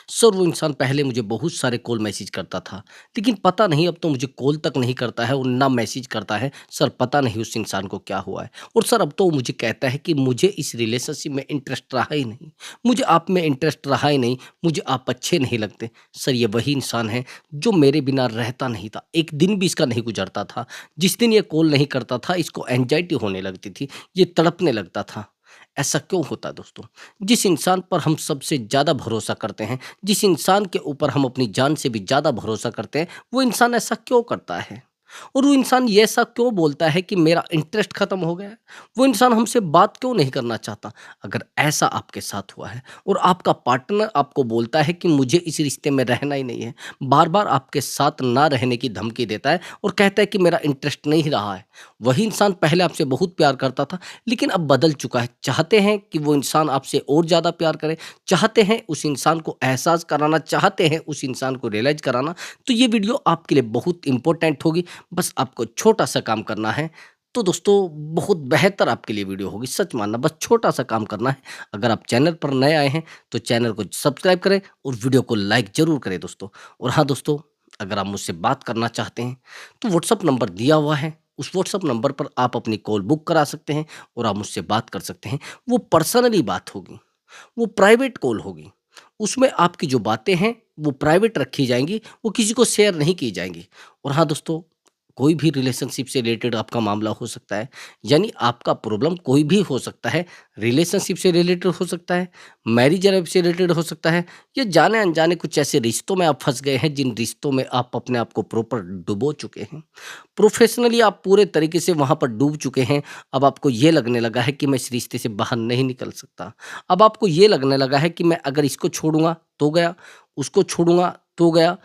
Sir वो इंसान पहले मुझे बहुत सारे कॉल मैसेज करता था, लेकिन पता नहीं अब तो मुझे कॉल तक नहीं करता है और ना मैसेज करता है। सर पता नहीं उस इंसान को क्या हुआ है। और सर अब तो वो मुझे कहता है कि मुझे इस रिलेशनशिप में इंटरेस्ट रहा ही नहीं, मुझे आप में इंटरेस्ट रहा ही नहीं, मुझे आप अच्छे नहीं लगते। सर ये वही इंसान है जो मेरे बिना रहता नहीं था, एक दिन भी इसका नहीं गुजरता था। जिस दिन ये कॉल नहीं करता था इसको एंग्जायटी होने लगती थी, ये तड़पने लगता था। ऐसा क्यों होता है दोस्तों? जिस इंसान पर हम सबसे ज़्यादा भरोसा करते हैं, जिस इंसान के ऊपर हम अपनी जान से भी ज़्यादा भरोसा करते हैं, वो इंसान ऐसा क्यों करता है? और वो इंसान ये ऐसा क्यों बोलता है कि मेरा इंटरेस्ट खत्म हो गया है? वो इंसान हमसे बात क्यों नहीं करना चाहता? अगर ऐसा आपके साथ हुआ है और आपका पार्टनर आपको बोलता है कि मुझे इस रिश्ते में रहना ही नहीं है, बार-बार आपके साथ ना रहने की धमकी देता है और कहता है कि मेरा इंटरेस्ट नहीं रहा है। वही इंसान पहले आपसे बहुत प्यार करता था, लेकिन अब बदल चुका है। चाहते हैं कि वो इंसान आपसे और ज़्यादा प्यार करे, चाहते हैं उस इंसान को एहसास कराना, चाहते हैं उस इंसान को रियलाइज़ कराना, तो ये वीडियो आपके लिए बहुत इम्पोर्टेंट होगी। बस आपको छोटा-सा काम करना है, तो दोस्तों बहुत बेहतर आपके लिए वीडियो होगी, सच मानना बस छोटा-सा काम करना है। अगर आप चैनल पर नए आए हैं, तो चैनल को सब्सक्राइब करें और वीडियो को लाइक ज़रूर करें दोस्तों। और हाँ दोस्तों, अगर आप मुझसे बात करना चाहते हैं, तो व्हाट्सएप नंबर दिया हुआ है, उस व्हाट्सएप नंबर पर आप अपनी कॉल बुक करा सकते हैं और आप मुझसे बात कर सकते हैं। वो पर्सनली बात होगी, वो प्राइवेट कॉल होगी, उसमें आपकी जो बातें हैं, वो प्राइवेट रखी जाएँगी, वो किसी को शेयर नहीं की जाएँगी। और हाँ दोस्तों, कोई भी रिलेशनशिप से रिलेटेड आपका मामला हो सकता है, यानी आपका प्रॉब्लम कोई भी हो सकता है, रिलेशनशिप से रिलेटेड हो सकता है, मैरिज लाइफ से रिलेटेड हो सकता है, या जाने-अनजाने कुछ ऐसे रिश्तों में आप फँस गए हैं, जिन रिश्तों में आप अपने आप को प्रॉपर डुबो चुके हैं। प्रोफ़ेशनली आप पूरे तरीके से वहाँ पर डूब चुके हैं, अब आपको ये लगने लगा है कि मैं इस रिश्ते से बाहर नहीं निकल सकता। अब आपको ये लगने लगा है कि मैं अगर इसको छोड़ूँगा, तो गया, उसको छोड़ूँगा, तो गया,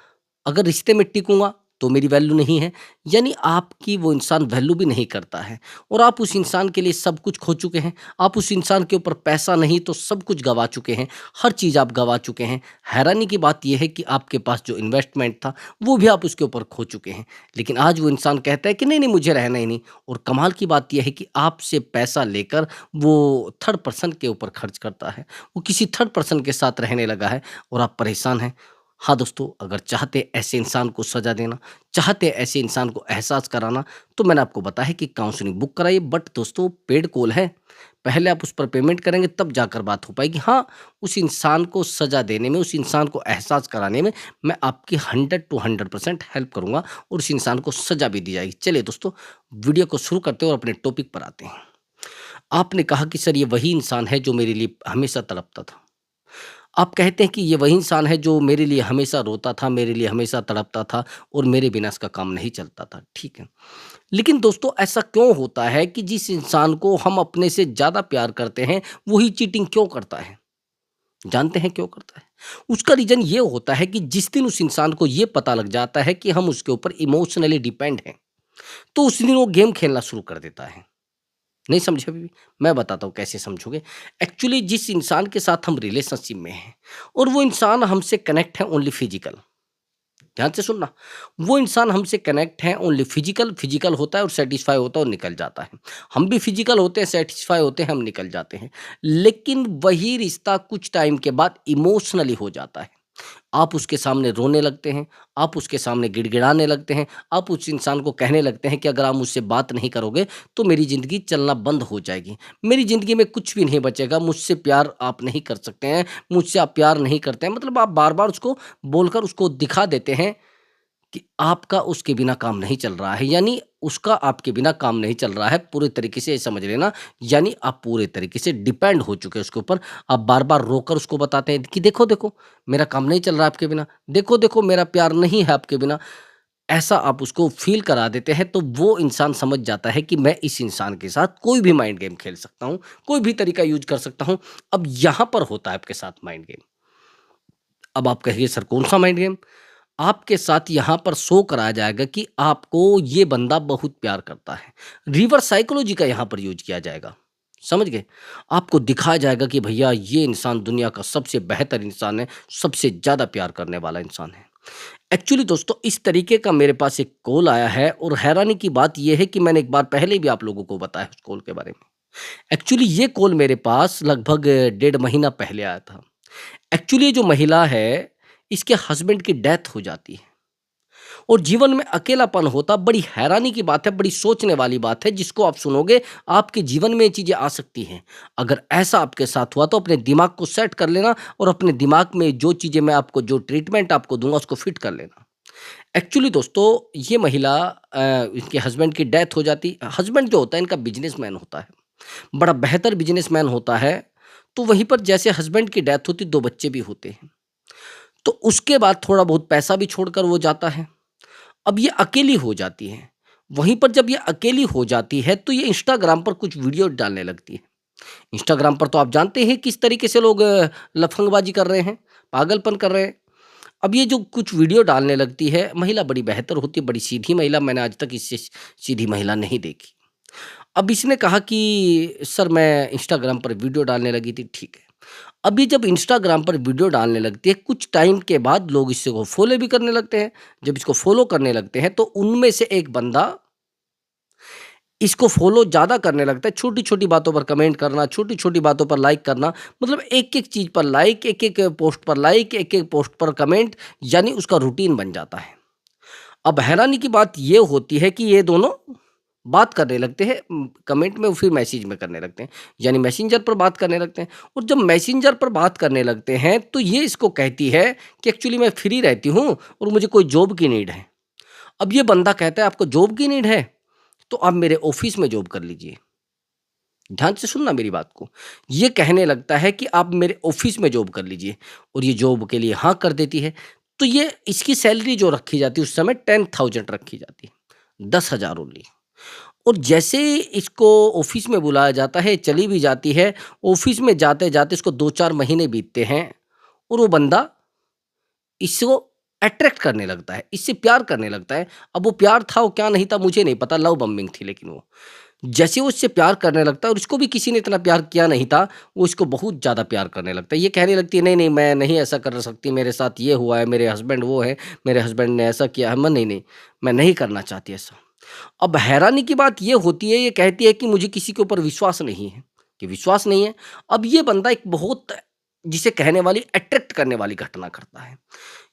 अगर रिश्ते में टिकूँगा तो मेरी वैल्यू नहीं है, यानी आपकी वो इंसान वैल्यू भी नहीं करता है और आप उस इंसान के लिए सब कुछ खो चुके हैं। आप उस इंसान के ऊपर पैसा नहीं तो सब कुछ गँवा चुके हैं, हर चीज़ आप गँवा चुके हैं। हैरानी की बात ये है कि आपके पास जो इन्वेस्टमेंट था, वो भी आप उसके ऊपर खो चुके हैं। लेकिन आज वो इंसान कहता है कि नहीं, नहीं मुझे रहना ही नहीं। और कमाल की बात ये है कि आपसे पैसा लेकर वो थर्ड पर्सन के ऊपर खर्च करता है। वो किसी थर्ड पर्सन के साथ रहने लगा है और आप परेशान हैं। हाँ दोस्तों, अगर चाहते ऐसे इंसान को सज़ा देना, चाहते ऐसे इंसान को एहसास कराना, तो मैंने आपको बताया है कि काउंसलिंग बुक कराइए। बट दोस्तों पेड कॉल है, पहले आप उस पर पेमेंट करेंगे तब जाकर बात हो पाएगी। हाँ, उस इंसान को सज़ा देने में, उस इंसान को एहसास कराने में मैं आपकी 100 टू 100% हेल्प करूँगा और उस इंसान को सज़ा भी दी जाएगी। चलिए दोस्तों, वीडियो को शुरू करते हैं और अपने टॉपिक पर आते हैं। आपने कहा कि सर ये वही इंसान है जो मेरे लिए हमेशा तड़पता था। आप कहते हैं कि ये वही इंसान है जो मेरे लिए हमेशा रोता था, मेरे लिए हमेशा तड़पता था और मेरे बिना इसका काम नहीं चलता था, ठीक है। लेकिन दोस्तों ऐसा क्यों होता है कि जिस इंसान को हम अपने से ज़्यादा प्यार करते हैं, वही चीटिंग क्यों करता है? जानते हैं क्यों करता है? उसका रीज़न ये होता है कि जिस दिन उस इंसान को ये पता लग जाता है कि हम उसके ऊपर इमोशनली डिपेंड हैं, तो उस दिन वो गेम खेलना शुरू कर देता है। नहीं समझे अभी भी? मैं बताता हूँ कैसे समझोगे। एक्चुअली जिस इंसान के साथ हम रिलेशनशिप में हैं और वो इंसान हमसे कनेक्ट है ओनली फिजिकल, ध्यान से सुनना, वो इंसान हमसे कनेक्ट है ओनली फिजिकल, फिजिकल होता है और सेटिस्फाई होता है और निकल जाता है। हम भी फिजिकल होते हैं, सेटिस्फाई होते हैं, हम निकल जाते हैं। लेकिन वही रिश्ता कुछ टाइम के बाद इमोशनली हो जाता है। आप उसके सामने रोने लगते हैं, आप उसके सामने गिड़गिड़ाने लगते हैं, आप उस इंसान को कहने लगते हैं कि अगर आप मुझसे बात नहीं करोगे तो मेरी ज़िंदगी चलना बंद हो जाएगी। मेरी ज़िंदगी में कुछ भी नहीं बचेगा, मुझसे प्यार आप नहीं कर सकते हैं, मुझसे आप प्यार नहीं करते हैं। मतलब आप बार-बार उसको बोलकर उसको दिखा देते हैं कि आपका उसके बिना काम नहीं चल रहा है, यानी उसका आपके बिना काम नहीं चल रहा है, पूरे तरीके से ये समझ लेना। यानी आप पूरे तरीके से डिपेंड हो चुके हैं उसके ऊपर। आप बार-बार रोकर उसको बताते हैं कि देखो, देखो मेरा काम नहीं चल रहा है आपके बिना, देखो, देखो मेरा प्यार नहीं है आपके बिना। ऐसा आप उसको फ़ील करा देते हैं, तो वो इंसान समझ जाता है कि मैं इस इंसान के साथ कोई भी माइंड गेम खेल सकता हूँ, कोई भी तरीका यूज़ कर सकता हूँ। अब यहाँ पर होता है आपके साथ माइंड गेम। अब आप कहिए सर कौन-सा माइंड गेम? आपके साथ यहाँ पर शो कराया जाएगा कि आपको ये बंदा बहुत प्यार करता है। रिवर्स साइकोलॉजी का यहाँ पर यूज़ किया जाएगा। समझ गए? आपको दिखाया जाएगा कि भैया ये इंसान दुनिया का सबसे बेहतर इंसान है, सबसे ज़्यादा प्यार करने वाला इंसान है। एक्चुअली दोस्तों इस तरीके का मेरे पास एक कॉल आया है और हैरानी की बात ये है कि मैंने एक बार पहले भी आप लोगों को बताया उस कॉल के बारे में। एक्चुअली ये कॉल मेरे पास लगभग डेढ़ महीना पहले आया था। एक्चुअली ये जो महिला है, इसके हस्बैंड की डेथ हो जाती है और जीवन में अकेलापन होता। बड़ी हैरानी की बात है, बड़ी सोचने वाली बात है, जिसको आप सुनोगे आपके जीवन में ये चीज़ें आ सकती हैं। अगर ऐसा आपके साथ हुआ तो अपने दिमाग को सेट कर लेना और अपने दिमाग में जो चीज़ें मैं आपको जो ट्रीटमेंट आपको दूँगा उसको फिट कर लेना। एक्चुअली दोस्तों ये महिला इनके हस्बैंड की डेथ हो जाती। हस्बैंड जो होता है इनका बिज़नेसमैन होता है, बड़ा बेहतर बिज़नेसमैन होता है। तो वहीं पर जैसे हस्बैंड की डेथ होती 2 बच्चे भी होते हैं। तो उसके बाद थोड़ा बहुत पैसा भी छोड़कर वो जाता है। अब ये अकेली हो जाती है। वहीं पर जब ये अकेली हो जाती है तो ये इंस्टाग्राम पर कुछ वीडियो डालने लगती है। इंस्टाग्राम पर तो आप जानते हैं किस तरीके से लोग लफंगबाजी कर रहे हैं, पागलपन कर रहे हैं। अब ये जो कुछ वीडियो डालने लगती है, महिला बड़ी बेहतर होती है, बड़ी सीधी महिला, मैंने आज तक इससे सीधी महिला नहीं देखी। अब इसने कहा कि सर मैं इंस्टाग्राम पर वीडियो डालने लगी थी, ठीक है। अब ये जब इंस्टाग्राम पर वीडियो डालने लगती है, कुछ टाइम के बाद लोग इससे को फॉलो भी करने लगते हैं। जब इसको फॉलो करने लगते हैं तो उनमें से एक बंदा इसको फॉलो ज़्यादा करने लगता है, छोटी-छोटी बातों पर कमेंट करना, छोटी-छोटी बातों पर लाइक करना, मतलब एक-एक चीज़ पर लाइक, एक-एक पोस्ट पर लाइक, एक-एक पोस्ट पर कमेंट, यानी उसका रूटीन बन जाता है। अब हैरानी की बात ये होती है कि ये दोनों बात करने लगते हैं, कमेंट में फिर मैसेज में करने लगते हैं, यानी मैसेंजर पर बात करने लगते हैं। और जब मैसेंजर पर बात करने लगते हैं तो ये इसको कहती है कि एक्चुअली मैं फ्री रहती हूँ और मुझे कोई जॉब की नीड है। अब ये बंदा कहता है आपको जॉब की नीड है, तो आप मेरे ऑफिस में जॉब कर लीजिए। ध्यान से सुनना मेरी बात को। ये कहने लगता है कि आप मेरे ऑफिस में जॉब कर लीजिए और ये जॉब के लिए हाँ कर देती है। तो ये इसकी सैलरी जो रखी जाती है उस समय 10,000 रखी जाती है, 10,000 ओनली। और जैसे ही इसको ऑफिस में बुलाया जाता है, चली भी जाती है। ऑफिस में जाते-जाते इसको 2-4 महीने बीतते हैं और वो बंदा इसको अट्रैक्ट करने लगता है, इससे प्यार करने लगता है। अब वो प्यार था, वो क्या नहीं था मुझे नहीं पता, लव बम्बिंग थी लेकिन वो। जैसे वो इससे प्यार करने लगता है और इसको भी किसी ने इतना प्यार किया नहीं था, वो इसको बहुत ज़्यादा प्यार करने लगता है। ये कहने लगती है, "नहीं-नहीं, मैं नहीं ऐसा कर सकती, मेरे साथ ये हुआ है, मेरे हस्बैंड वो है, मेरे हस्बैंड ने ऐसा किया है, मैं नहीं-नहीं, मैं नहीं करना चाहती ऐसा।" अब हैरानी की बात ये होती है, ये कहती है कि मुझे किसी के ऊपर विश्वास नहीं है, कि विश्वास नहीं है। अब ये बंदा एक बहुत जिसे कहने वाली अट्रैक्ट करने वाली घटना करता है।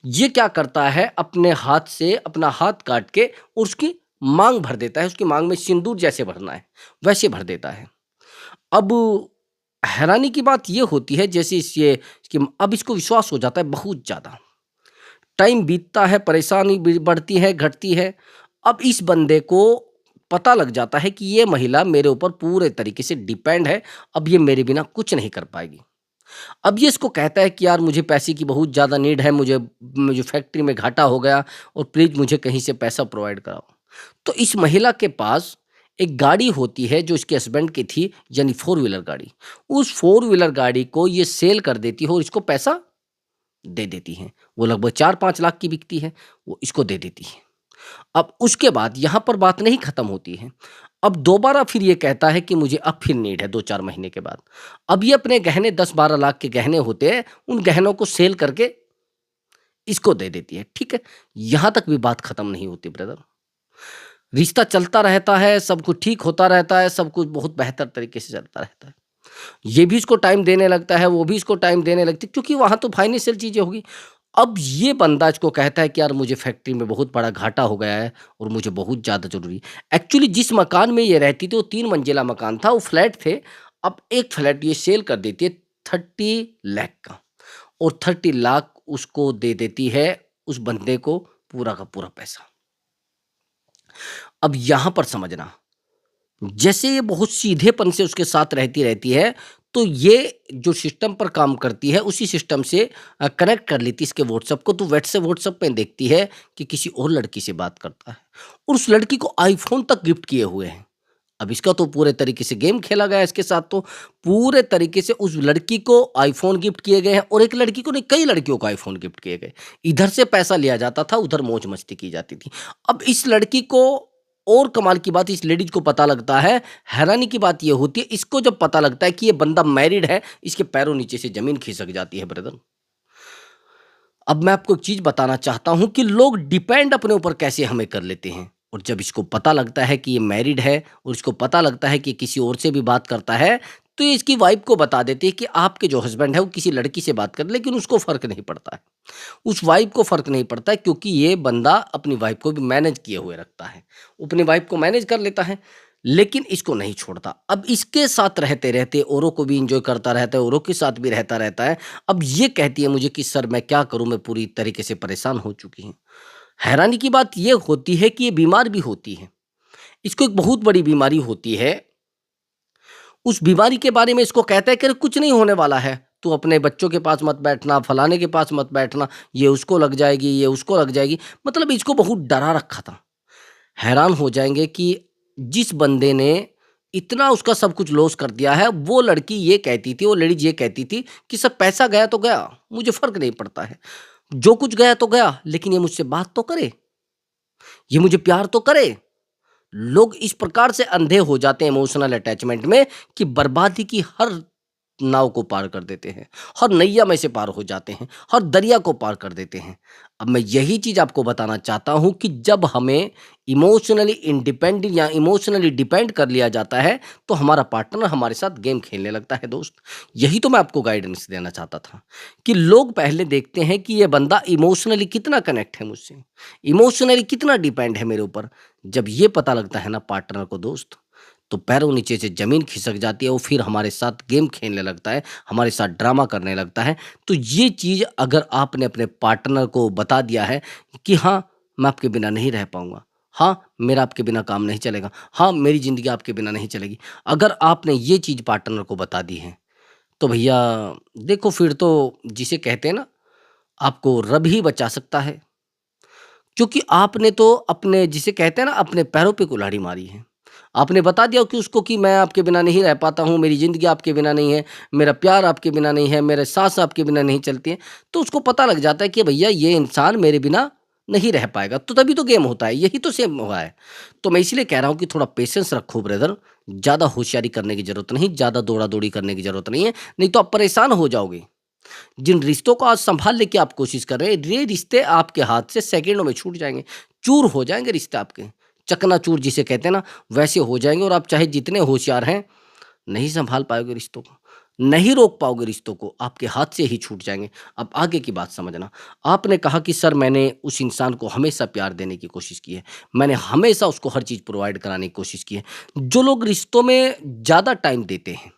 ये क्या करता है, अपने हाथ से अपना हाथ काट के उसकी माँग भर देता है, उसकी माँग में सिंदूर जैसे भरना है, वैसे भर देता है। अब हैरानी की बात ये होती है जैसे इस ये कि अब इसको विश्वास हो जाता है बहुत ज़्यादा। टाइम बीतता है, परेशानी बढ़ती है, घटती है। अब इस बंदे को पता लग जाता है कि ये महिला मेरे ऊपर पूरे तरीके से डिपेंड है, अब ये मेरे बिना कुछ नहीं कर पाएगी। अब ये इसको कहता है कि यार मुझे पैसे की बहुत ज़्यादा नीड है, मुझे मुझे फैक्ट्री में घाटा हो गया और प्लीज़ मुझे कहीं से पैसा प्रोवाइड कराओ। तो इस महिला के पास एक गाड़ी होती है जो इसके हस्बैंड की थी, यानी फ़ोर व्हीलर गाड़ी। उस फ़ोर व्हीलर गाड़ी को ये सेल कर देती है और इसको पैसा दे देती हैं। वो लगभग 4-5 लाख की बिकती है, वो इसको दे देती है। अब उसके बाद यहाँ पर बात नहीं खत्म होती है। अब दोबारा फिर ये कहता है कि मुझे अब फिर नीड है 2-4 महीने के बाद। अब ये अपने गहने 10-12 लाख के गहने होते हैं, उन गहनों को सेल करके इसको दे देती है, ठीक है? यहाँ तक भी बात खत्म नहीं होती ब्रदर। रिश्ता चलता रहता है, सब कुछ ठीक होता रहता है, सब कुछ बहुत बेहतर तरीके से चलता रहता है। ये भी इसको टाइम देने लगता है, वो भी इसको टाइम देने लगती है, क्योंकि वहाँ तो फाइनेंशियल चीज़ें होगी। अब ये बंदा इसको कहता है कि यार मुझे फैक्ट्री में बहुत बड़ा घाटा हो गया है और मुझे बहुत ज़्यादा ज़रूरी है। एक्चुअली जिस मकान में ये रहती थी वो 3 मंजिला मकान था, वो फ्लैट थे। अब एक फ्लैट ये सेल कर देती है 30 लाख का और 30 लाख उसको दे देती है उस बंदे को पूरा का पूरा पैसा। अब यहाँ पर समझना, जैसे ये बहुत सीधेपन से उसके साथ रहती रहती है, तो ये जो सिस्टम पर काम करती है, उसी सिस्टम से कनेक्ट कर लेती है इसके व्हाट्सएप को, तो व्हाट्सएप में देखती है कि किसी और लड़की से बात करता है और उस लड़की को आईफ़ोन तक गिफ्ट किए हुए हैं। अब इसका तो पूरे तरीके से गेम खेला गया है इसके साथ, तो पूरे तरीके से उस लड़की को आईफ़ोन गिफ्ट किए गए हैं और एक लड़की को नहीं, कई लड़कियों को आईफ़ोन गिफ्ट किए गए। इधर से पैसा लिया जाता था, उधर मौज-मस्ती की जाती थी। अब इस लड़की को, और कमाल की बात, इस लेडीज़ को पता लगता है, हैरानी की बात ये होती है, इसको जब पता लगता है कि ये बंदा मैरिड है, इसके पैरों नीचे से ज़मीन खिसक जाती है ब्रदर। अब मैं आपको एक चीज़ बताना चाहता हूँ कि लोग डिपेंड अपने ऊपर कैसे हमें कर लेते हैं, और जब इसको पता लगता है कि ये मैरिड है और इसको पता लगता है कि किसी और से भी बात करता है, तो ये इसकी वाइफ़ को बता देती है कि आपके जो हस्बैंड है वो किसी लड़की से बात कर रहे हैं, लेकिन उसको फ़र्क नहीं पड़ता है। उस वाइफ़ को फ़र्क नहीं पड़ता है क्योंकि ये बंदा अपनी वाइफ़ को भी मैनेज किए हुए रखता है। वो अपनी वाइफ़ को मैनेज कर लेता है, लेकिन इसको नहीं छोड़ता। अब इसके साथ रहते-रहते औरों को भी एन्जॉय करता रहता है, औरों के साथ भी रहता रहता है। अब ये कहती है मुझे कि सर मैं क्या करूँ, मैं पूरी तरीके से परेशान हो चुकी हूँ। हैरानी की बात ये होती है कि ये बीमार भी होती है। इसको एक बहुत बड़ी बीमारी होती है। उस बीमारी के बारे में इसको कहता है कि अरे कुछ नहीं होने वाला है, तू अपने बच्चों के पास मत बैठना, फलाने के पास मत बैठना, ये उसको लग जाएगी, ये उसको लग जाएगी। मतलब इसको बहुत डरा रखा था। हैरान हो जाएँगे कि जिस बंदे ने इतना उसका सब कुछ लॉस कर दिया है, वो लड़की ये कहती थी, वो लेडीज़ ये कहती थी कि सब पैसा गया तो गया, मुझे फ़र्क नहीं पड़ता है। जो कुछ गया तो गया, लेकिन ये मुझसे बात तो करे, ये मुझे प्यार तो करे। लोग इस प्रकार से अंधे हो जाते हैं इमोशनल अटैचमेंट में कि बर्बादी की हर नाव को पार कर देते हैं, हर नैया में से पार हो जाते हैं, हर दरिया को पार कर देते हैं। अब मैं यही चीज़ आपको बताना चाहता हूँ कि जब हमें इमोशनली इंडिपेंडेंट या इमोशनली डिपेंड कर लिया जाता है, तो हमारा पार्टनर हमारे साथ गेम खेलने लगता है दोस्त। यही तो मैं आपको गाइडेंस देना चाहता था कि लोग पहले देखते हैं कि ये बंदा इमोशनली कितना कनेक्ट है मुझसे, इमोशनली कितना डिपेंड है मेरे ऊपर। जब ये पता लगता है ना पार्टनर को दोस्त, तो पैरों नीचे से ज़मीन खिसक जाती है, वो फिर हमारे साथ गेम खेलने लगता है, हमारे साथ ड्रामा करने लगता है। तो ये चीज़ अगर आपने अपने पार्टनर को बता दिया है कि हाँ, मैं आपके बिना नहीं रह पाऊँगा। हाँ, मेरा आपके बिना काम नहीं चलेगा। हाँ, मेरी ज़िंदगी आपके बिना नहीं चलेगी। अगर आपने ये चीज़ पार्टनर को बता दी है, तो भैया देखो फिर तो जिसे कहते हैं ना, आपको रब ही बचा सकता है। क्योंकि आपने तो अपने जिसे कहते हैं ना अपने पैरों पे कुल्हाड़ी मारी है। आपने बता दिया कि उसको कि मैं आपके बिना नहीं रह पाता हूँ, मेरी ज़िंदगी आपके बिना नहीं है, मेरा प्यार आपके बिना नहीं है, मेरे साँस आपके बिना नहीं चलती है। तो उसको पता लग जाता है कि भैया ये इंसान मेरे बिना नहीं रह पाएगा, तो तभी तो गेम होता है, यही तो सेम हुआ है। तो मैं इसीलिए कह रहा हूँ कि थोड़ा पेशेंस रखो ब्रदर, ज़्यादा होशियारी करने की ज़रूरत नहीं, ज़्यादा दौड़ा-दौड़ी करने की ज़रूरत नहीं है, नहीं तो आप परेशान हो जाओगे। जिन रिश्तों को आज सँभालने की आप कोशिश कर रहे हैं, ये रिश्ते आपके हाथ से सेकंडों में छूट जाएँगे। चूर हो जाएँगे रिश्ते आपके, चकनाचूर जिसे कहते हैं ना, वैसे हो जाएँगे और आप चाहे जितने होशियार हैं, नहीं सँभाल पाओगे रिश्तों को, नहीं रोक पाओगे रिश्तों को, आपके हाथ से ही छूट जाएँगे। अब आगे की बात समझना, आपने कहा कि सर मैंने उस इंसान को हमेशा प्यार देने की कोशिश की है, मैंने हमेशा उसको हर चीज़ प्रोवाइड कराने की कोशिश की है। जो लोग रिश्तों में ज़्यादा टाइम देते हैं,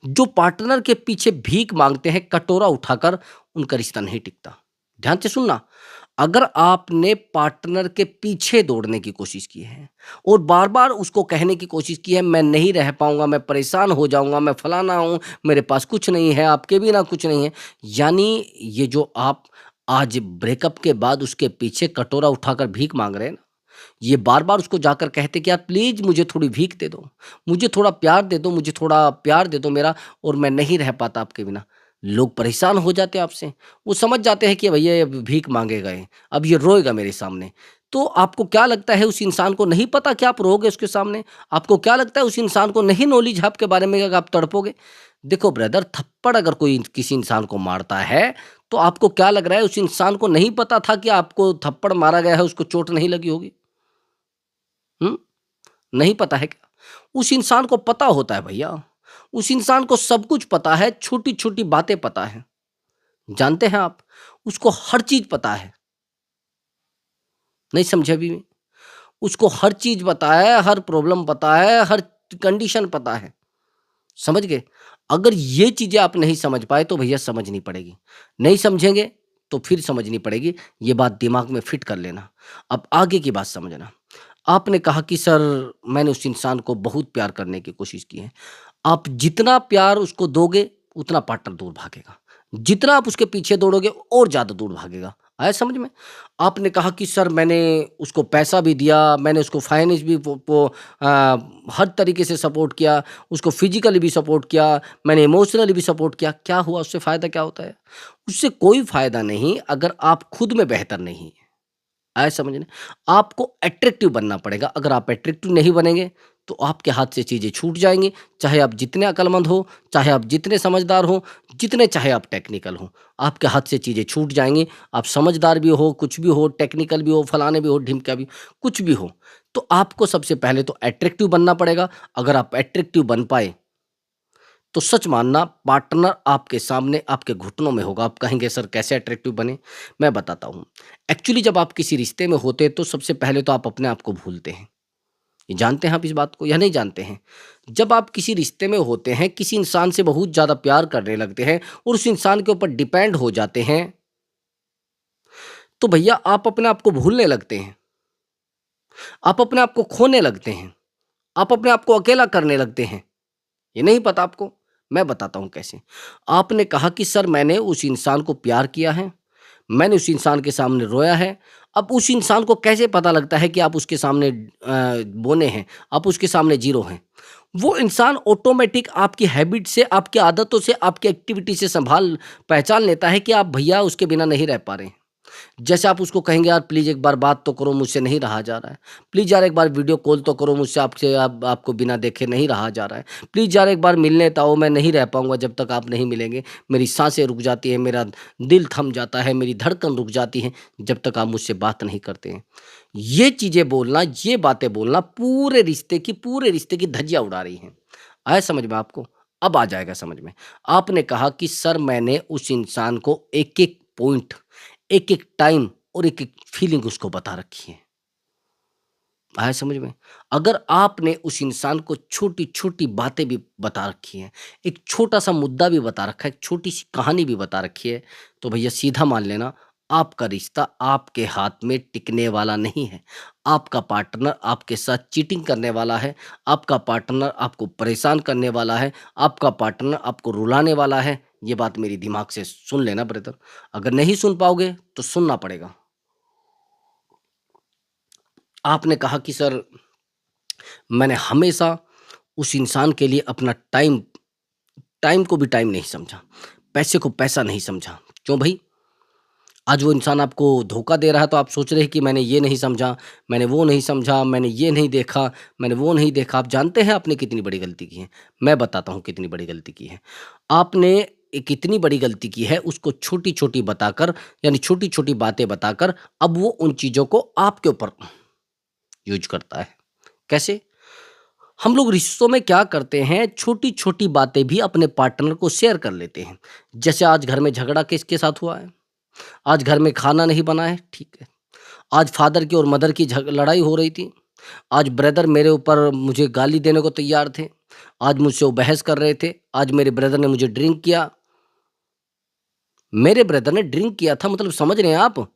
जो पार्टनर के पीछे भीख माँगते हैं कटोरा उठाकर, उनका रिश्ता नहीं टिकता। ध्यान से सुनना, अगर आपने पार्टनर के पीछे दौड़ने की कोशिश की है और बार-बार उसको कहने की कोशिश की है, मैं नहीं रह पाऊँगा, मैं परेशान हो जाऊँगा, मैं फलाना हूँ, मेरे पास कुछ नहीं है, आपके बिना कुछ नहीं है। यानी ये जो आप आज ब्रेकअप के बाद उसके पीछे कटोरा उठाकर भीख माँग रहे हैं ना, ये बार-बार उसको जाकर कहते कि यार प्लीज़ मुझे थोड़ी भीख दे दो, मुझे थोड़ा प्यार दे दो, मुझे थोड़ा प्यार दे दो मेरा और मैं नहीं रह पाता आपके बिना। लोग परेशान हो जाते हैं आपसे, वो समझ जाते हैं कि भैया ये अब भीख माँगेगा ये, अब ये रोएगा मेरे सामने। तो आपको क्या लगता है उस इंसान को नहीं पता कि आप रोओगे उसके सामने? आपको क्या लगता है उस इंसान को नहीं नॉलेज है आपके बारे में कि आप तड़पोगे? देखो ब्रदर थप्पड़ अगर कोई किसी इंसान को मारता है, तो आपको क्या लग रहा है उस इंसान को नहीं पता था कि आपको थप्पड़ मारा गया है, उसको चोट नहीं लगी होगी? हुँ? नहीं पता है क्या? उस इंसान को पता होता है भैया। उस इंसान को सब कुछ पता है, छोटी-छोटी बातें पता है। जानते हैं आप? उसको हर चीज़ पता है। नहीं समझे अभी भी? उसको हर चीज़ पता है, हर प्रॉब्लम पता है, हर कंडीशन पता है। समझ गए? अगर ये चीज़ें आप नहीं समझ पाए तो भैया समझनी पड़ेगी। नहीं समझेंगे तो फिर समझनी पड़ेगी। ये बात दिमाग में फिट कर लेना। अब आगे की बात समझना। आपने कहा कि सर मैंने उस इंसान को बहुत प्यार करने की कोशिश की है। आप जितना प्यार उसको दोगे उतना पार्टनर दूर भागेगा। जितना आप उसके पीछे दौड़ोगे और ज़्यादा दूर भागेगा। आया समझ में? आपने कहा कि सर मैंने उसको पैसा भी दिया, मैंने उसको फाइनेंस भी हर तरीके से सपोर्ट किया, उसको फिज़िकली भी सपोर्ट किया, मैंने इमोशनली भी सपोर्ट किया। क्या हुआ? उससे फ़ायदा क्या होता है? उससे कोई फ़ायदा नहीं अगर आप खुद में बेहतर नहीं हैं। आया समझ में? आपको अट्रैक्टिव बनना पड़ेगा। अगर आप अट्रैक्टिव नहीं बनेंगे, तो आपके हाथ से चीज़ें छूट जाएँगी। चाहे आप जितने अक्लमंद हो, चाहे आप जितने समझदार हो, जितने चाहे आप टेक्निकल हो, आपके हाथ से चीज़ें छूट जाएँगी। आप समझदार भी हो, कुछ भी हो, टेक्निकल भी हो, फलाने भी हो, ढिमका भी, कुछ भी हो। तो आपको सबसे पहले तो अट्रैक्टिव बनना पड़ेगा। अगर आप अट्रैक्टिव बन पाए तो सच मानना पार्टनर आपके सामने आपके घुटनों में होगा। आप कहेंगे सर कैसे अट्रैक्टिव बने? मैं बताता हूँ। एक्चुअली जब आप किसी रिश्ते में होते हैं तो सबसे पहले तो आप अपने आप को भूलते हैं। ये जानते हैं आप इस बात को या नहीं जानते हैं? जब आप किसी रिश्ते में होते हैं, किसी इंसान से बहुत ज़्यादा प्यार करने लगते हैं और उस इंसान के ऊपर डिपेंड हो जाते हैं, तो भैया आप अपने आप को भूलने लगते हैं। आप अपने आप को खोने लगते हैं। आप अपने आप को अकेला करने लगते हैं। ये नहीं पता आपको? मैं बताता हूँ कैसे। आपने कहा कि सर मैंने उस इंसान को प्यार किया है, मैंने उस इंसान के सामने रोया है। अब उस इंसान को कैसे पता लगता है कि आप उसके सामने बोने हैं, आप उसके सामने ज़ीरो हैं? वो इंसान ऑटोमैटिक आपकी हैबिट से, आपकी आदतों से, आपकी एक्टिविटी से पहचान लेता है कि आप भैया उसके बिना नहीं रह पा रहे हैं। जैसे आप उसको कहेंगे यार प्लीज़ एक बार बात तो करो, मुझसे नहीं रहा जा रहा है। प्लीज़ यार एक बार वीडियो कॉल तो करो, मुझसे आपसे आपको बिना देखे नहीं रहा जा रहा है। प्लीज़ यार एक बार मिलने तो आओ, मैं नहीं रह पाऊँगा जब तक आप नहीं मिलेंगे। मेरी साँसें रुक जाती हैं, मेरा दिल थम जाता है, मेरी धड़कन रुक जाती है जब तक आप मुझसे बात नहीं करते हैं। ये चीज़ें बोलना, ये बातें बोलना पूरे रिश्ते की धज्जियाँ उड़ा रही हैं। आया समझ में आपको? अब आ जाएगा समझ में। आपने कहा कि सर मैंने उस इंसान को एक-एक पॉइंट, एक-एक टाइम और एक-एक फीलिंग उसको बता रखी है। आया समझ में? अगर आपने उस इंसान को छोटी-छोटी बातें भी बता रखी हैं, एक छोटा-सा मुद्दा भी बता रखा है, एक छोटी-सी कहानी भी बता रखी है, तो भैया सीधा मान लेना आपका रिश्ता आपके हाथ में टिकने वाला नहीं है। आपका पार्टनर आपके साथ चीटिंग करने वाला है, आपका पार्टनर आपको परेशान करने वाला है, आपका पार्टनर आपको रुलाने वाला है। ये बात मेरी दिमाग से सुन लेना ब्रदर। अगर नहीं सुन पाओगे तो सुनना पड़ेगा। आपने कहा कि सर मैंने हमेशा उस इंसान के लिए अपना टाइम टाइम को भी टाइम नहीं समझा, पैसे को पैसा नहीं समझा। क्यों भई? आज वो इंसान आपको धोखा दे रहा है तो आप सोच रहे हैं कि मैंने ये नहीं समझा, मैंने वो नहीं समझा, मैंने ये नहीं देखा, मैंने वो नहीं देखा। आप जानते हैं आपने कितनी बड़ी गलती की है? मैं बताता हूँ कितनी बड़ी गलती की है। आपने एक इतनी बड़ी गलती की है उसको छोटी-छोटी बताकर, यानी छोटी-छोटी बातें बताकर अब वो उन चीज़ों को आपके ऊपर यूज़ करता है। कैसे? हम लोग रिश्तों में क्या करते हैं, छोटी-छोटी बातें भी अपने पार्टनर को शेयर कर लेते हैं। जैसे आज घर में झगड़ा किसके साथ हुआ है? आज घर में खाना नहीं बना है, ठीक है। आज फादर की और मदर की लड़ाई हो रही थी। आज ब्रदर मेरे ऊपर मुझे गाली देने को तैयार थे। आज मुझसे वो बहस कर रहे थे। आज मेरे ब्रदर ने मुझे ड्रिंक किया। मेरे ब्रदर ने ड्रिंक किया था मतलब समझ रहे हैं आप?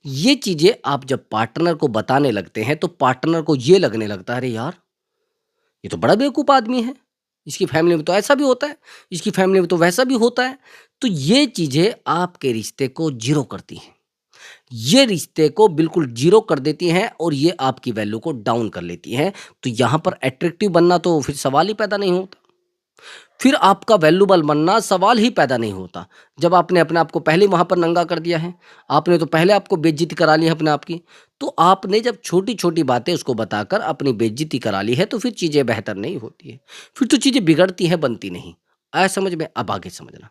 ये चीज़ें आप जब पार्टनर को बताने लगते हैं, तो पार्टनर को ये लगने लगता है, अरे यार! ये तो बड़ा बेवकूफ़ आदमी है। इसकी फैमिली में तो ऐसा भी होता है, इसकी फैमिली में तो वैसा भी होता है। तो ये चीज़ें आपके रिश्ते को ज़ीरो करती हैं। ये रिश्ते को बिल्कुल ज़ीरो कर देती हैं और ये आपकी वैल्यू को डाउन कर लेती हैं। तो यहाँ पर अट्रैक्टिव बनना तो फिर सवाल ही पैदा नहीं होता। फिर आपका वैल्यूएबल बनना सवाल ही पैदा नहीं होता। जब आपने अपने आप को पहले वहाँ पर नंगा कर दिया है, आपने तो पहले आपको बेइज़्ज़ती करा ली है अपने आप की। तो आपने जब छोटी-छोटी बातें उसको बताकर अपनी बेइज़्ज़ती करा ली है, तो फिर चीज़ें बेहतर नहीं होती है। फिर तो चीज़ें बिगड़ती हैं, बनती नहीं। आया समझ में? अब आगे समझना।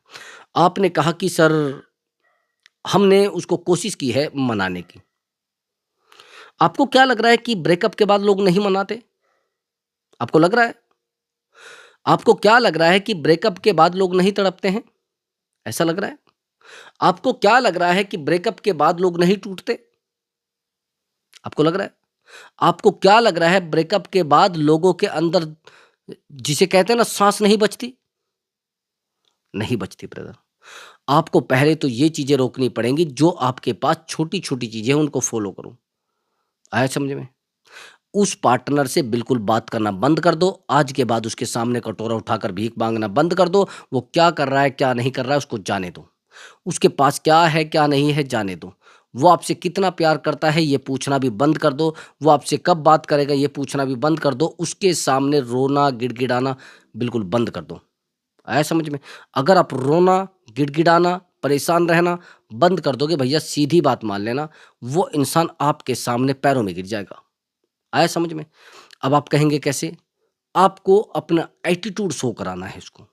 आपने कहा कि सर हमने उसको कोशिश की है मनाने की। आपको क्या लग रहा है कि ब्रेकअप के बाद लोग नहीं मनाते? आपको लग रहा है? आपको क्या लग रहा है कि ब्रेकअप के बाद लोग नहीं तड़पते हैं? ऐसा लग रहा है? आपको क्या लग रहा है कि ब्रेकअप के बाद लोग नहीं टूटते? आपको लग रहा है? आपको क्या लग रहा है ब्रेकअप के बाद लोगों के अंदर जिसे कहते हैं ना साँस नहीं बचती? नहीं बचती ब्रदर। आपको पहले तो ये चीज़ें रोकनी पड़ेंगी जो आपके पास छोटी-छोटी चीज़ें हैं उनको फ़ॉलो करो। आया समझ में? उस पार्टनर से बिल्कुल बात करना बंद कर दो। आज के बाद उसके सामने कटोरा उठाकर भीख माँगना बंद कर दो। वो क्या कर रहा है, क्या नहीं कर रहा है, उसको जाने दो। उसके पास क्या है, क्या नहीं है, जाने दो। वो आपसे कितना प्यार करता है, ये पूछना भी बंद कर दो। वो आपसे कब बात करेगा, ये पूछना भी बंद कर दो। उसके सामने रोना, गिड़गिड़ाना बिल्कुल बंद कर दो। आया समझ में? अगर आप रोना, गिड़गिड़ाना, परेशान रहना बंद कर दोगे भैया सीधी बात मान लेना, वो इंसान आपके सामने पैरों में गिर जाएगा। आया समझ में? अब आप कहेंगे कैसे? आपको अपना एटीट्यूड शो कराना है उसको।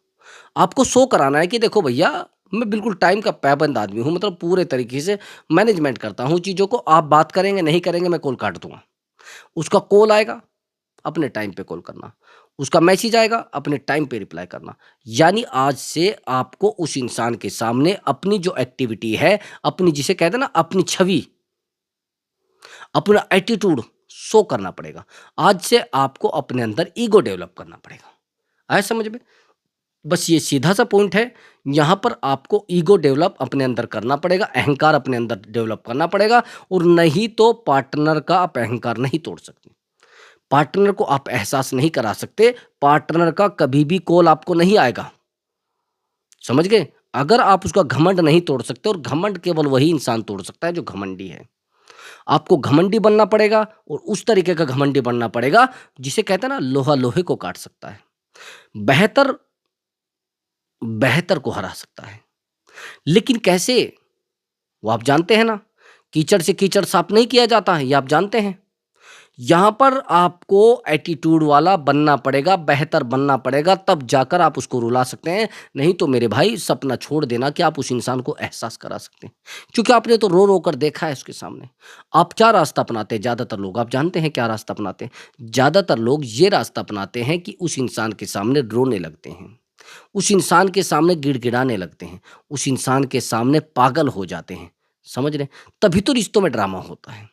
आपको शो कराना है कि देखो भैया मैं बिल्कुल टाइम का पाबंद आदमी हूँ, मतलब पूरे तरीके से मैनेजमेंट करता हूँ चीज़ों को। आप बात करेंगे, नहीं करेंगे, मैं कॉल काट दूँगा। उसका कॉल आएगा, अपने टाइम पे कॉल करना। उसका मैसेज आएगा, अपने टाइम पे रिप्लाई करना। यानी आज से आपको उस इंसान के सामने अपनी जो एक्टिविटी है, अपनी जिसे कहते हैं ना अपनी छवि, अपना एटीट्यूड शो करना पड़ेगा। आज से आपको अपने अंदर ईगो डेवलप करना पड़ेगा। आया समझ में? बस ये सीधा सा पॉइंट है। यहाँ पर आपको ईगो डेवलप अपने अंदर करना पड़ेगा, अहंकार अपने अंदर डेवलप करना पड़ेगा, और नहीं तो पार्टनर का आप अहंकार नहीं तोड़ सकते। पार्टनर को आप एहसास नहीं करा सकते, पार्टनर का कभी भी कॉल आपको नहीं आएगा। समझ गए? अगर आप उसका घमंड नहीं तोड़ सकते, और घमंड केवल वही इंसान तोड़ सकता है जो घमंडी है। आपको घमंडी बनना पड़ेगा, और उस तरीके का घमंडी बनना पड़ेगा जिसे कहते हैं ना लोहा लोहे को काट सकता है। बेहतर बेहतर को हरा सकता है। लेकिन कैसे? वो आप जानते हैं ना, कीचड़ से कीचड़ साफ नहीं किया जाता है, ये आप जानते हैं। यहाँ पर आपको एटीट्यूड वाला बनना पड़ेगा, बेहतर बनना पड़ेगा, तब जाकर आप उसको रुला सकते हैं। नहीं तो मेरे भाई सपना छोड़ देना कि आप उस इंसान को एहसास करा सकते हैं, क्योंकि आपने तो रो रो कर देखा है उसके सामने। आप क्या रास्ता अपनाते हैं ज़्यादातर लोग? आप जानते हैं क्या रास्ता अपनाते हैं? ज़्यादातर लोग ये रास्ता अपनाते हैं कि उस इंसान के सामने रोने लगते हैं, उस इंसान के सामने गिड़गिड़ाने लगते हैं, उस इंसान के सामने पागल हो जाते हैं। समझ रहे हैं? तभी तो रिश्तों में ड्रामा होता है,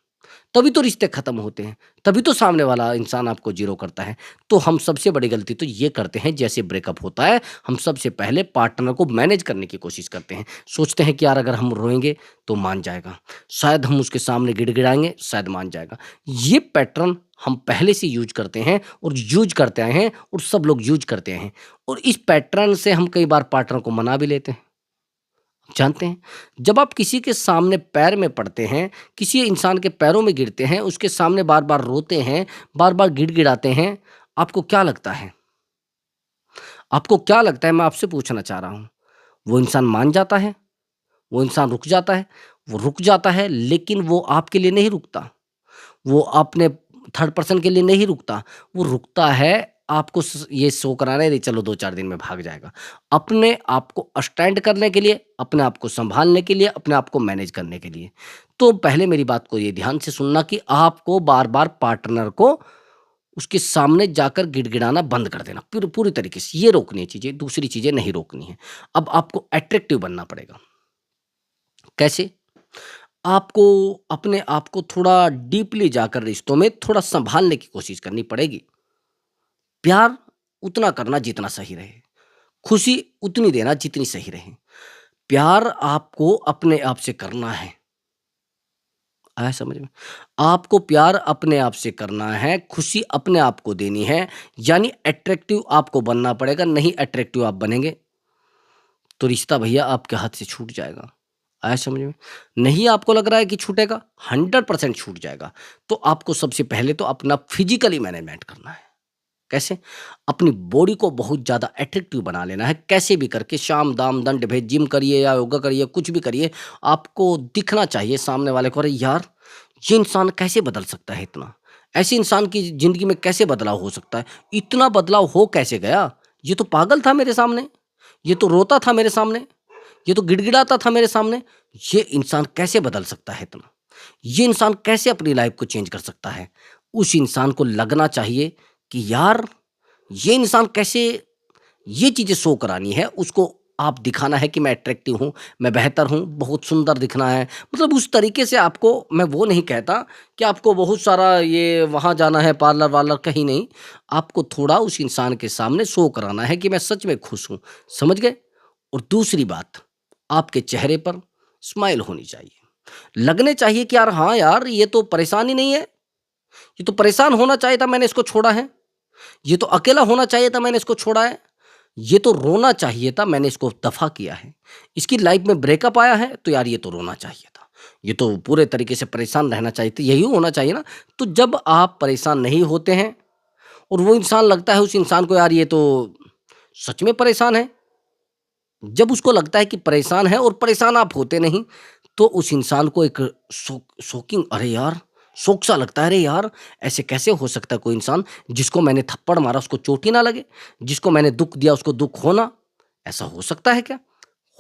तभी तो रिश्ते खत्म होते हैं, तभी तो सामने वाला इंसान आपको जीरो करता है। तो हम सबसे बड़ी गलती तो ये करते हैं, जैसे ब्रेकअप होता है हम सबसे पहले पार्टनर को मैनेज करने की कोशिश करते हैं। सोचते हैं कि यार अगर हम रोएंगे तो मान जाएगा, शायद हम उसके सामने गिड़गिड़ाएंगे, शायद मान जाएगा। ये पैटर्न हम पहले से यूज करते हैं, और यूज करते आए हैं, और सब लोग यूज करते हैं, और इस पैटर्न से हम कई बार पार्टनर को मना भी लेते हैं। जानते हैं, जब आप किसी के सामने पैर में पड़ते हैं, किसी इंसान के पैरों में गिरते हैं, उसके सामने बार-बार रोते हैं, बार-बार गिड़गिड़ाते हैं, आपको क्या लगता है? आपको क्या लगता है, मैं आपसे पूछना चाह रहा हूँ, वो इंसान मान जाता है? वो इंसान रुक जाता है? वो रुक जाता है, लेकिन वो आपके लिए नहीं रुकता। वो अपने थर्ड पर्सन के लिए नहीं रुकता, वो रुकता है आपको ये शो कराने, नहीं चलो 2-4 दिन में भाग जाएगा। अपने आप को स्टैंड करने के लिए, अपने आप को सँभालने के लिए, अपने आप को मैनेज करने के लिए। तो पहले मेरी बात को ये ध्यान से सुनना कि आपको बार-बार पार्टनर को उसके सामने जाकर गिड़गिड़ाना बंद कर देना, पूरी तरीके से। ये रोकनी है चीज़ें, दूसरी चीज़ें नहीं रोकनी है। अब आपको अट्रैक्टिव बनना पड़ेगा। कैसे? आपको अपने आप को थोड़ा डीपली जाकर रिश्तों में थोड़ा सँभालने की कोशिश करनी पड़ेगी। प्यार उतना करना जितना सही रहे, खुशी उतनी देना जितनी सही रहे। प्यार आपको अपने आप से करना है। आया समझ में? आपको प्यार अपने आप से करना है, खुशी अपने आप को देनी है, यानी अट्रैक्टिव आपको बनना पड़ेगा। नहीं अट्रैक्टिव आप बनेंगे, तो रिश्ता भैया आपके हाथ से छूट जाएगा। आया समझ में? नहीं आपको लग रहा है कि छूटेगा, 100% छूट जाएगा। तो आपको सबसे पहले तो अपना फिज़िकली मैनेजमेंट करना है। कैसे? अपनी बॉडी को बहुत ज़्यादा अट्रैक्टिव बना लेना है, कैसे भी करके शाम, दाम, दंड भेद, जिम करिए या योगा करिए, कुछ भी करिए, आपको दिखना चाहिए सामने वाले को, अरे यार! ये इंसान कैसे बदल सकता है इतना? ऐसे इंसान की ज़िंदगी में कैसे बदलाव हो सकता है? इतना बदलाव हो कैसे गया? ये तो पागल था मेरे सामने, ये तो रोता था मेरे सामने, ये तो गिड़गिड़ाता था मेरे सामने, ये इंसान कैसे बदल सकता है इतना? ये इंसान कैसे अपनी लाइफ़ को चेंज कर सकता है? उस इंसान को लगना चाहिए कि यार ये इंसान कैसे, ये चीज़ें शो करानी है उसको, आप दिखाना है कि मैं अट्रैक्टिव हूँ, मैं बेहतर हूँ, बहुत सुंदर दिखना है। मतलब उस तरीके से आपको, मैं वो नहीं कहता कि आपको बहुत सारा ये वहाँ जाना है पार्लर-वार्लर, कहीं नहीं। आपको थोड़ा उस इंसान के सामने शो कराना है कि मैं सच में खुश हूँ। समझ गए? और दूसरी बात, आपके चेहरे पर स्माइल होनी चाहिए। लगने चाहिए कि यार हाँ यार, ये तो परेशान ही नहीं है, ये तो परेशान होना चाहिए था मैंने इसको छोड़ा है। ये तो अकेला होना चाहिए था मैंने इसको छोड़ा है। ये तो रोना चाहिए था मैंने इसको दफ़ा किया है। इसकी लाइफ़ में ब्रेकअप आया है तो यार ये तो रोना चाहिए था। ये तो पूरे तरीके से परेशान रहना चाहिए था, यही होना चाहिए ना। तो जब आप परेशान नहीं होते हैं और वो इंसान लगता है उस इंसान को यार ये तो सच में परेशान है। जब उसको लगता है कि परेशान है और परेशान आप होते नहीं, तो उस इंसान को एक शॉकिंग, अरे यार! शॉक सा लगता है, अरे यार! ऐसे कैसे हो सकता है कोई इंसान, जिसको मैंने थप्पड़ मारा उसको चोट ही ना लगे, जिसको मैंने दुःख दिया उसको दुःख हो ना, ऐसा हो सकता है क्या?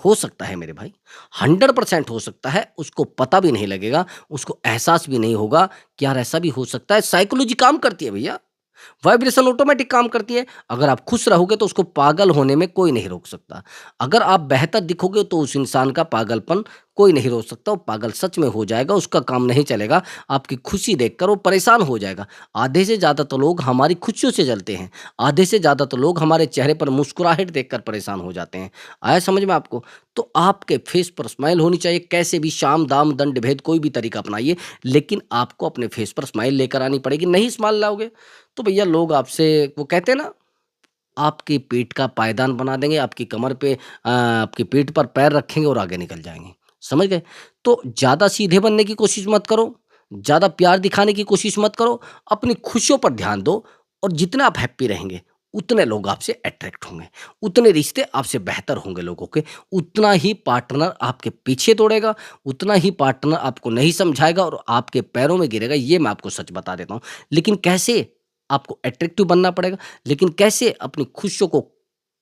हो सकता है मेरे भाई, 100% हो सकता है, उसको पता भी नहीं लगेगा, उसको एहसास भी नहीं होगा कि यार ऐसा भी हो सकता है। साइकोलॉजी काम करती है भैया। वाइब्रेशन ऑटोमेटिक काम करती है। अगर आप खुश रहोगे तो उसको पागल होने में कोई नहीं रोक सकता। अगर आप बेहतर दिखोगे तो उस इंसान का पागलपन कोई नहीं रोक सकता। वो पागल सच में हो जाएगा, उसका काम नहीं चलेगा। आपकी खुशी देखकर वो परेशान हो जाएगा। आधे से ज़्यादा तो लोग हमारी खुशियों से जलते हैं। आधे से ज़्यादा तो लोग हमारे चेहरे पर मुस्कुराहट देखकर परेशान हो जाते हैं। आया समझ में आपको? तो आपके फेस पर स्माइल होनी चाहिए। कैसे भी साम, दाम, दंड, भेद कोई भी तरीका अपनाइए, लेकिन आपको अपने फेस पर स्माइल लेकर आनी पड़ेगी। नहीं स्माइल लाओगे तो भैया लोग आपसे, वो कहते हैं ना, आपके पेट का पायदान बना देंगे, आपकी कमर पे आपकी पीठ पर पैर रखेंगे और आगे निकल जाएँगे। समझ गए? तो ज़्यादा सीधे बनने की कोशिश मत करो, ज़्यादा प्यार दिखाने की कोशिश मत करो, अपनी खुशियों पर ध्यान दो और जितना आप हैप्पी रहेंगे, उतने लोग आपसे अट्रैक्ट होंगे, उतने रिश्ते आपसे बेहतर होंगे लोगों के, उतना ही पार्टनर आपके पीछे दौड़ेगा, उतना ही पार्टनर आपको नहीं समझाएगा और आपके पैरों में गिरेगा, ये मैं आपको सच बता देता हूँ। लेकिन कैसे? आपको अट्रैक्टिव बनना पड़ेगा। लेकिन कैसे? अपनी खुशियों को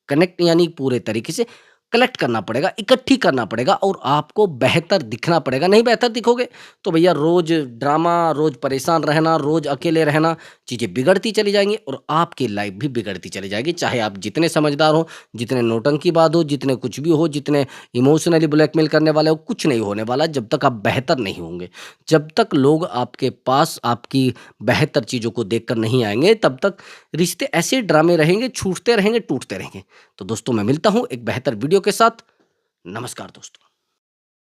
कनेक्ट यानी पूरे तरीके से कलेक्ट करना पड़ेगा, इकट्ठी करना पड़ेगा और आपको बेहतर दिखना पड़ेगा। नहीं बेहतर दिखोगे तो भैया रोज़ ड्रामा, रोज़ परेशान रहना, रोज़ अकेले रहना, चीज़ें बिगड़ती चली जाएँगी और आपकी लाइफ़ भी बिगड़ती चली जाएगी। चाहे आप जितने समझदार हो, जितने नौटंकीबाज हो, जितने कुछ भी हो, जितने इमोशनली ब्लैकमेल करने वाले हो, कुछ नहीं होने वाला जब तक आप बेहतर नहीं होंगे। जब तक लोग आपके पास आपकी बेहतर चीज़ों को देखकर नहीं आएँगे, तब तक रिश्ते ऐसे ड्रामे रहेंगे, छूटते रहेंगे, टूटते रहेंगे। तो दोस्तों मैं मिलता हूँ एक बेहतर वीडियो के साथ। नमस्कार दोस्तों।